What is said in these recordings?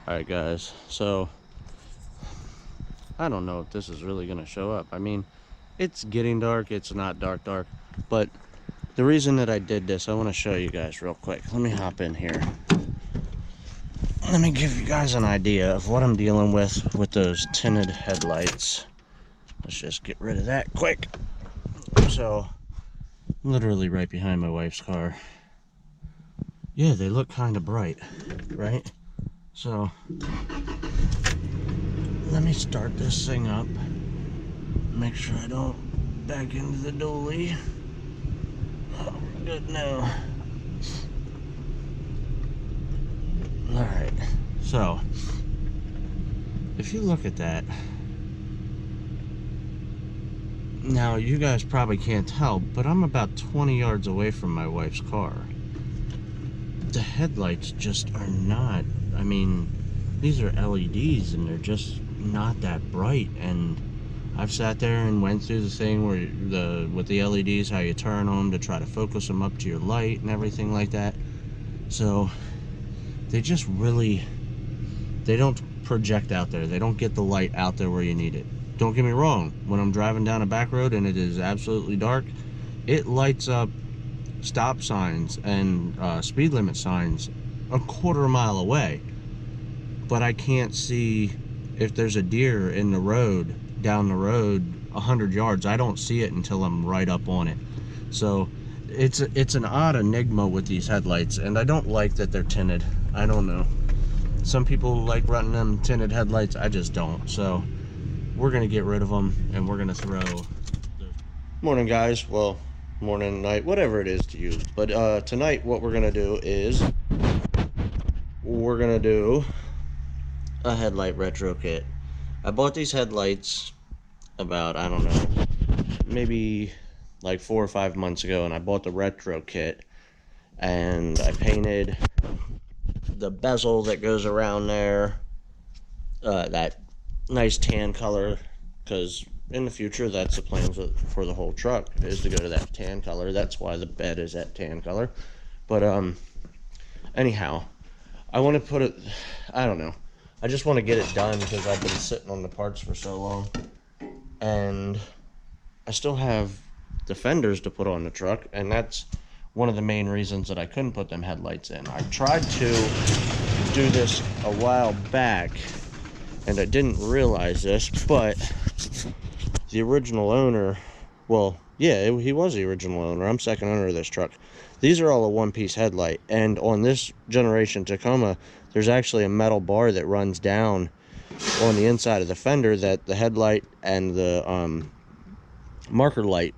Alright guys, so I don't know if this is really going to show up. I mean, it's getting dark, it's not dark, but the reason that I did this, I want to show you guys real quick. Let me hop in here. Let me give you guys an idea of what I'm dealing with those tinted headlights. Let's just get rid of that quick. So, literally right behind my wife's car. Yeah, they look kind of bright, right? So, let me start this thing up. Make sure I don't back into the dually. Oh, we're good now. Alright, so, if you look at that, now you guys probably can't tell, but I'm about 20 yards away from my wife's car. The headlights just are not, I mean, these are LEDs and they're just not that bright. And I've sat there and went through the thing where with the LEDs, how you turn them to try to focus them up to your light and everything like that. So they just really, they don't project out there. They don't get the light out there where you need it. Don't get me wrong, when I'm driving down a back road and it is absolutely dark, it lights up stop signs and speed limit signs a quarter mile away, but I can't see if there's a deer in the road, down the road 100 yards. I don't see it until I'm right up on it. So it's an odd enigma with these headlights, and I don't like that they're tinted. I don't know, some people like running them tinted headlights, I just don't. So we're gonna get rid of them and we're gonna throw those. Morning guys, well, morning, night, whatever it is to you. But tonight what we're gonna do is we're gonna do a headlight retro kit. I bought these headlights about, I don't know, maybe like 4 or 5 months ago, and I bought the retro kit and I painted the bezel that goes around there that nice tan color, because in the future that's the plans for the whole truck, is to go to that tan color. That's why the bed is that tan color. But anyhow, I want to put it, I don't know, I just want to get it done because I've been sitting on the parts for so long, and I still have the fenders to put on the truck, and that's one of the main reasons that I couldn't put them headlights in. I tried to do this a while back and I didn't realize this, but the original owner, well, yeah, he was the original owner. I'm second owner of this truck. These are all a one-piece headlight, and on this generation Tacoma, there's actually a metal bar that runs down on the inside of the fender that the headlight and the marker light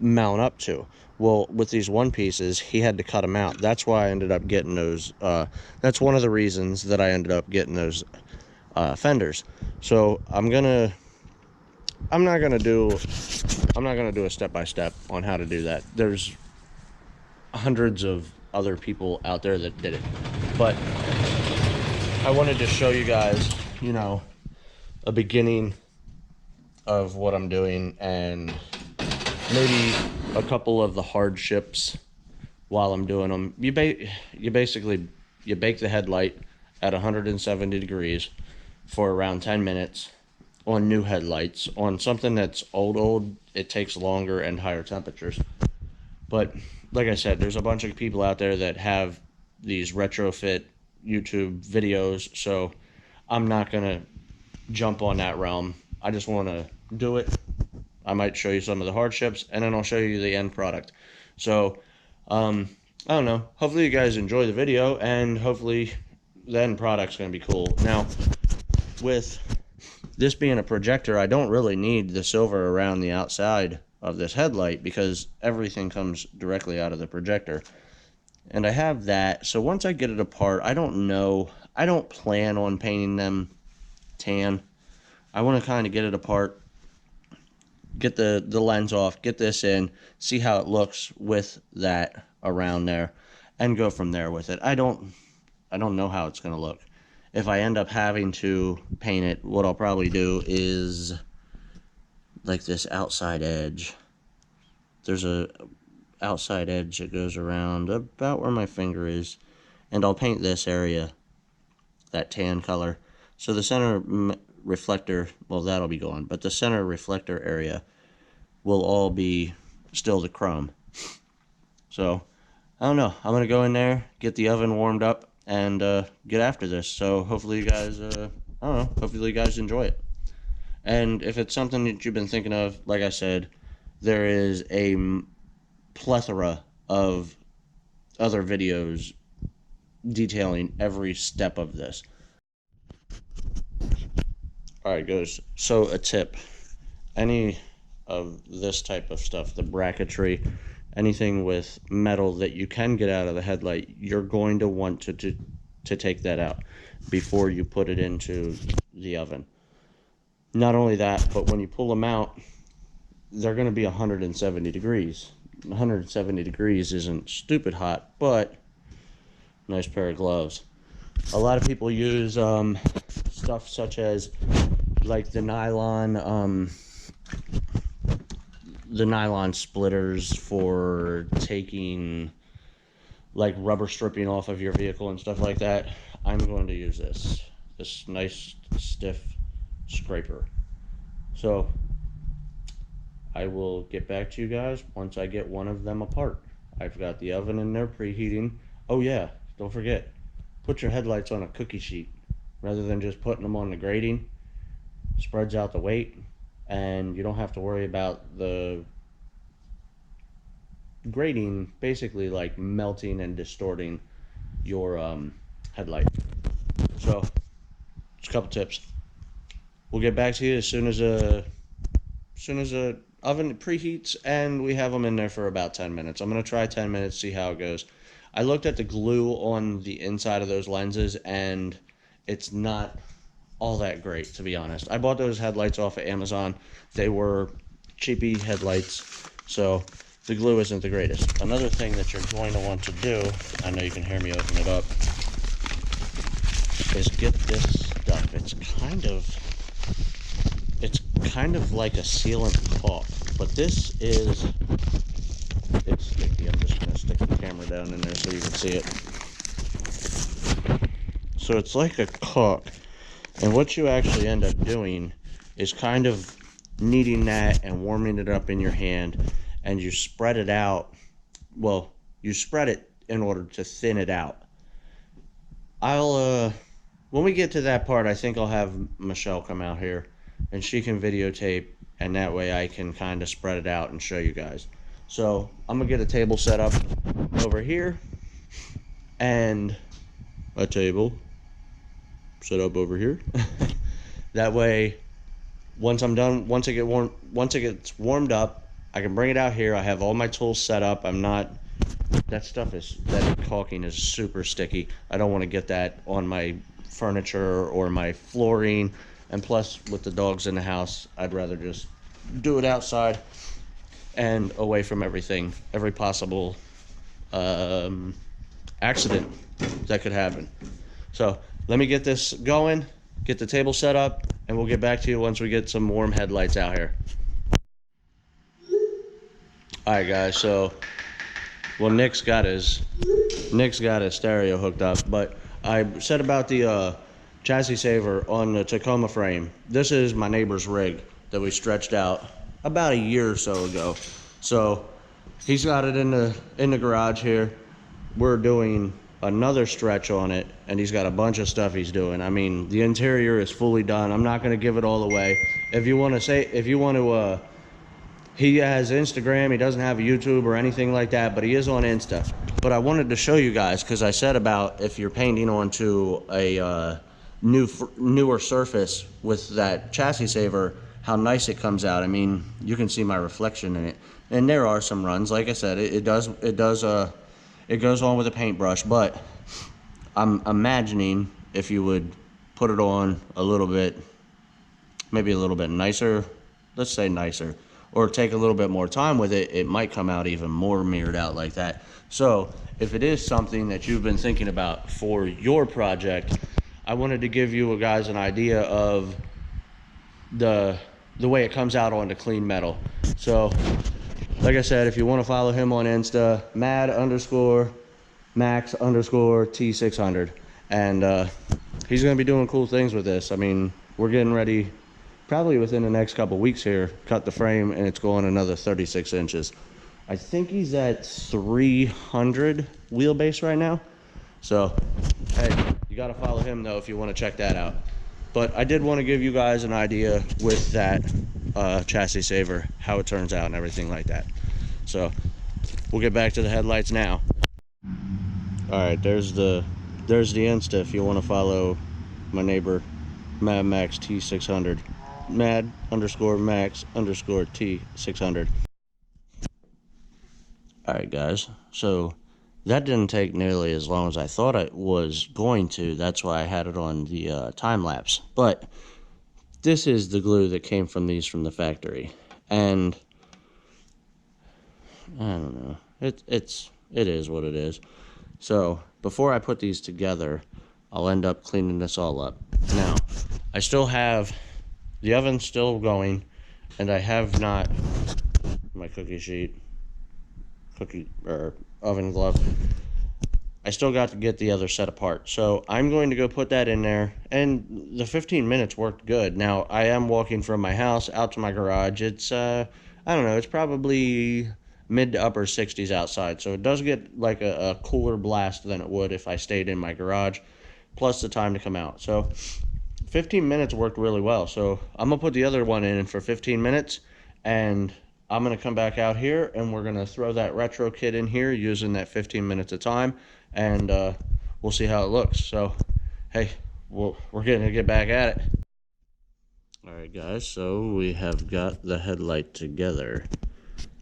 mount up to. Well, with these one pieces, he had to cut them out. That's why I ended up getting those. That's one of the reasons that I ended up getting those fenders. So I'm not gonna do a step-by-step on how to do that. There's hundreds of other people out there that did it, but I wanted to show you guys, you know, a beginning of what I'm doing and maybe a couple of the hardships while I'm doing them. You basically bake the headlight at 170 degrees for around 10 minutes on new headlights. On something that's old, it takes longer and higher temperatures. But like I said, there's a bunch of people out there that have these retrofit YouTube videos, so I'm not gonna jump on that realm. I just want to do it. I might show you some of the hardships, and then I'll show you the end product. So I don't know, hopefully you guys enjoy the video, and hopefully the end product's gonna be cool. Now, with this being a projector, I don't really need the silver around the outside of this headlight because everything comes directly out of the projector. And I have that, so once I get it apart, I don't know, I don't plan on painting them tan. I want to kind of get it apart, get the lens off, get this in, see how it looks with that around there, and go from there with it. I don't know how it's going to look. If I end up having to paint it, what I'll probably do is like this outside edge. There's a outside edge that goes around about where my finger is, and I'll paint this area that tan color. So the center reflector, well, that'll be gone, but the center reflector area will all be still the chrome. So I don't know, I'm gonna go in there, get the oven warmed up, and get after this. So hopefully you guys I don't know, hopefully you guys enjoy it. And if it's something that you've been thinking of, like I said, there is a plethora of other videos detailing every step of this. Alright guys, so a tip. Any of this type of stuff, the bracketry, anything with metal that you can get out of the headlight, you're going to want to take that out before you put it into the oven. Not only that, but when you pull them out, they're going to be 170 degrees. 170 degrees isn't stupid hot, but nice pair of gloves. A lot of people use stuff such as like the nylon splitters for taking like rubber stripping off of your vehicle and stuff like that. I'm going to use this nice stiff scraper. So I will get back to you guys once I get one of them apart. I've got the oven in there preheating. Oh yeah, don't forget, put your headlights on a cookie sheet rather than just putting them on the grating. Spreads out the weight, and you don't have to worry about the grating basically like melting and distorting your headlight. So just a couple tips. We'll get back to you as soon as the oven preheats and we have them in there for about 10 minutes. I'm going to try 10 minutes, see how it goes. I looked at the glue on the inside of those lenses and it's not all that great, to be honest. I bought those headlights off of Amazon. They were cheapy headlights, so the glue isn't the greatest. Another thing that you're going to want to do, I know you can hear me open it up, is get this stuff. It's kind of like a sealant caulk, but this is, it's sticky. I'm just going to stick the camera down in there so you can see it. So it's like a caulk, and what you actually end up doing is kind of kneading that and warming it up in your hand, and you spread it out. Well, you spread it in order to thin it out. When we get to that part, I think I'll have Michelle come out here and she can videotape, and that way I can kind of spread it out and show you guys. So I'm gonna get a table set up over here and a table set up over here. That way, once I'm done, once it gets warmed up, I can bring it out here. I have all my tools set up. That caulking is super sticky. I don't want to get that on my furniture or my flooring. And plus, with the dogs in the house, I'd rather just do it outside and away from everything, every possible accident that could happen. So let me get this going, get the table set up, and we'll get back to you once we get some warm headlights out here. Alright guys, so well, Nick's got his stereo hooked up, but I said about the chassis saver on the Tacoma frame. This is my neighbor's rig that we stretched out about a year or so ago. So he's got it in the garage here. We're doing another stretch on it, and he's got a bunch of stuff he's doing. I mean, the interior is fully done. I'm not going to give it all away. If you want to he has Instagram. He doesn't have a YouTube or anything like that, but he is on Insta. But I wanted to show you guys, because I said about if you're painting onto a newer surface with that chassis saver, how nice it comes out. I mean, you can see my reflection in it, and there are some runs. Like I said, it goes on with a paintbrush, but I'm imagining if you would put it on a little bit, maybe a little bit nicer, let's say nicer, or take a little bit more time with it, it might come out even more mirrored out like that. So if it is something that you've been thinking about for your project, I wanted to give you guys an idea of the way it comes out onto clean metal. So like I said, if you want to follow him on Insta, mad_max_T600, And he's going to be doing cool things with this. I mean, we're getting ready probably within the next couple weeks here, cut the frame, and it's going another 36 inches. I think he's at 300 wheelbase right now. So, hey, you got to follow him though if you want to check that out. But I did want to give you guys an idea with that chassis saver, how it turns out and everything like that. So, we'll get back to the headlights now. All right, there's the Insta if you want to follow my neighbor, Mad Max T600. Mad_Max_ T600. All right, guys. So that didn't take nearly as long as I thought it was going to. That's why I had it on the time lapse. But this is the glue that came from these from the factory, and I don't know. It is what it is. So before I put these together, I'll end up cleaning this all up. Now, I still have the oven still going, and I have not my oven glove. I still got to get the other set apart. So I'm going to go put that in there, and the 15 minutes worked good. Now, I am walking from my house out to my garage. It's, I don't know, it's probably mid to upper 60s outside. So it does get like a cooler blast than it would if I stayed in my garage, plus the time to come out. So 15 minutes worked really well. So I'm going to put the other one in for 15 minutes, and I'm going to come back out here, and we're going to throw that retro kit in here using that 15 minutes of time, and we'll see how it looks. So, hey, we're going to get back at it. All right, guys, so we have got the headlight together,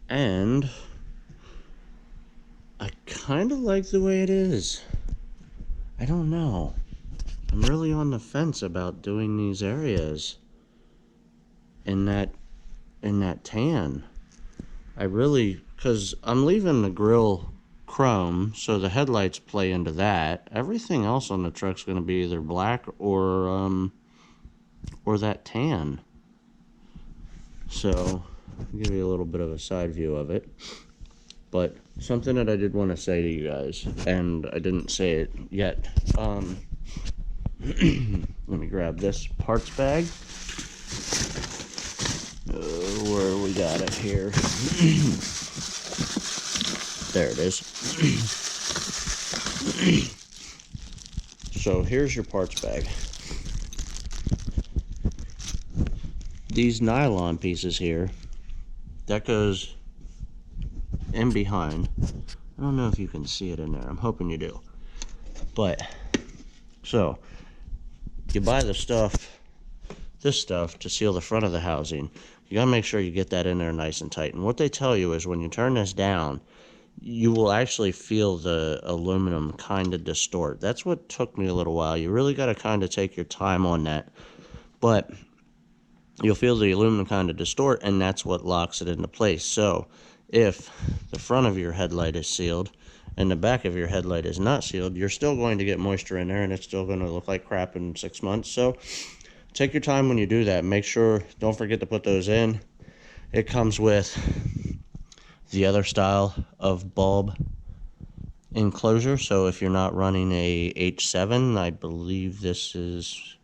and I kind of like the way it is. I don't know. I'm really on the fence about doing these areas in that tan. I really, because I'm leaving the grill chrome, so the headlights play into that. Everything else on the truck's going to be either black or that tan. So, I'll give you a little bit of a side view of it. But something that I did want to say to you guys, and I didn't say it yet. Let me grab this parts bag. Where we got it here. There it is. So here's your parts bag. These nylon pieces here, that goes in behind. I don't know if you can see it in there. I'm hoping you do. But, so, you buy this stuff to seal the front of the housing. You gotta make sure you get that in there nice and tight. And what they tell you is when you turn this down, you will actually feel the aluminum kind of distort. That's what took me a little while. You really gotta kind of take your time on that. But you'll feel the aluminum kind of distort, and that's what locks it into place. So if the front of your headlight is sealed and the back of your headlight is not sealed, you're still going to get moisture in there, and it's still going to look like crap in 6 months. So take your time when you do that. Make sure, don't forget to put those in. It comes with the other style of bulb enclosure. So if you're not running a H7, I believe this is,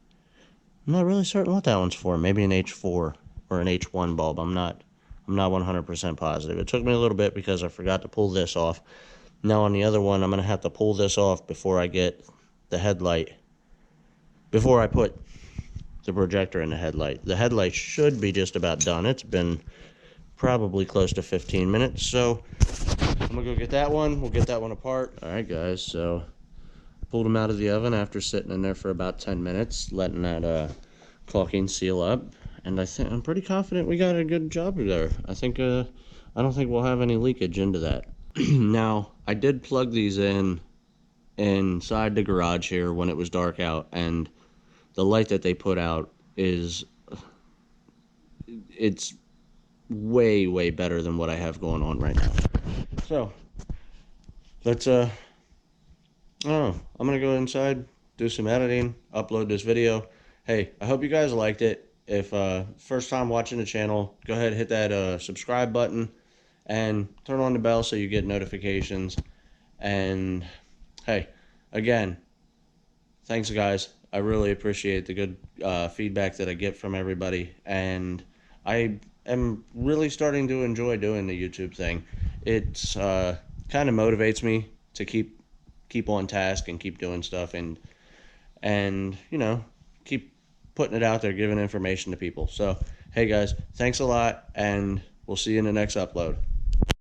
I'm not really certain what that one's for. Maybe an H4 or an H1 bulb. I'm not 100% positive. It took me a little bit because I forgot to pull this off. Now on the other one, I'm going to have to pull this off before I get the headlight, before I put the projector in the headlight. The headlight should be just about done. It's been probably close to 15 minutes. So I'm going to go get that one. We'll get that one apart. All right, guys. So pulled them out of the oven after sitting in there for about 10 minutes, letting that caulking seal up. And I'm pretty confident we got a good job there. I don't think we'll have any leakage into that. Now, I did plug these in inside the garage here when it was dark out, and the light that they put out it's way, way better than what I have going on right now. So, let's, I don't know, I'm gonna go inside, do some editing, upload this video. Hey, I hope you guys liked it. If first time watching the channel, go ahead and hit that subscribe button and turn on the bell so you get notifications. And hey, again, Thanks, guys. I really appreciate the good feedback that I get from everybody, and I am really starting to enjoy doing the YouTube thing. It's kind of motivates me to keep on task and keep doing stuff, and keep putting it out there, giving information to people. So, hey guys, thanks a lot, and we'll see you in the next upload.